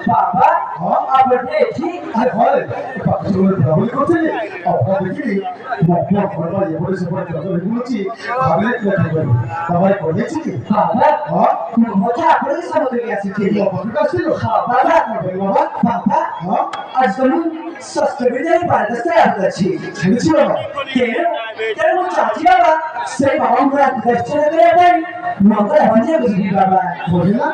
বাবা আপনাদের ঠিক সেই বাবা মঙ্গল হয়ে বুঝলি বাবা বুঝলা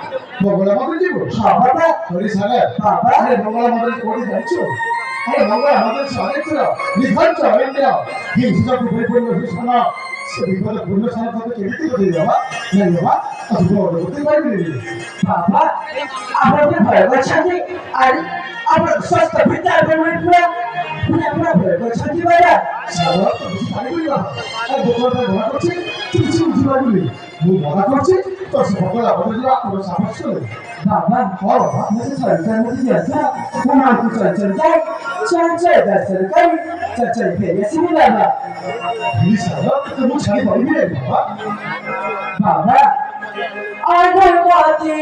মঙ্গলা মন্দির দিব বাবা হরি সাগর বাবা আরে মঙ্গলা মন্দির কোটি যাচ্ছ আরে মঙ্গলা মন্দির সাগর ছিল নিধান চাইন্দ্র হিংসা পরিপূর্ণ হিংসা সে বিপদ পূর্ণ সারা থেকে কেটে করে যাবা না বাবা আজ বড় করতে পারবি বাবা আপনাদের ভয় করছেন আর আপনার স্বাস্থ্য ভিতরে পেমেন্ট পুরো আপনারা ভয় করছেন বাবা সারা তো বেশি পানি করি না আর দোকানটা মনে করছে কিছু কিছু পারবি মু মনে করছে তো সে মঙ্গলা মন্দির আপনার সাহস করে বাবা হ্যাঁ বাবা मुझे चलता मुझे जाता वो मां को चल जाए चल गई चल फिर ऐसे नहीं लगा हरी सागो तो मुझे छाई पड़ी है बाबा बाबा आगे बातें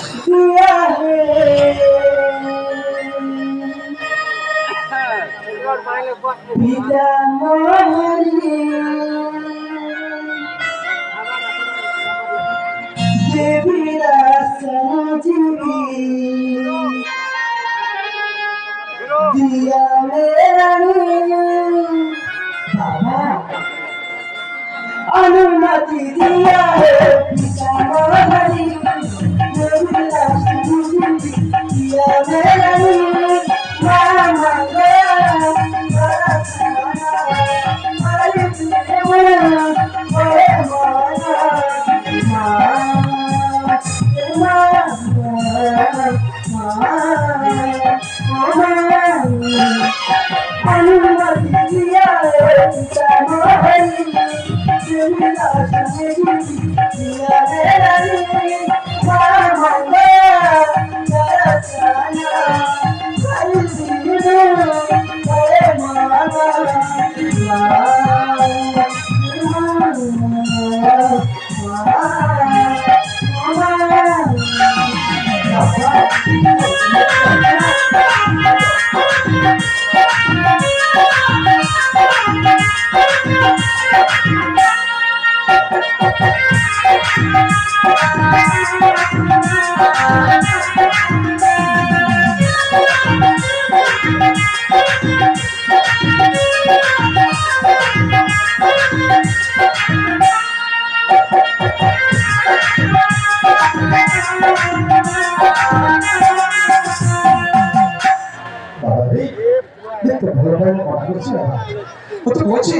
दिया है पिता मोहनी देवी रासजीवी दिया मेरा बाबा अनुमति दिया है पिता मोहनी देवी रासजीवी दिया मेरा मामा বাবা রে দেখতে ভালো ভালো কথা বলছি বাবা ও তো বলছি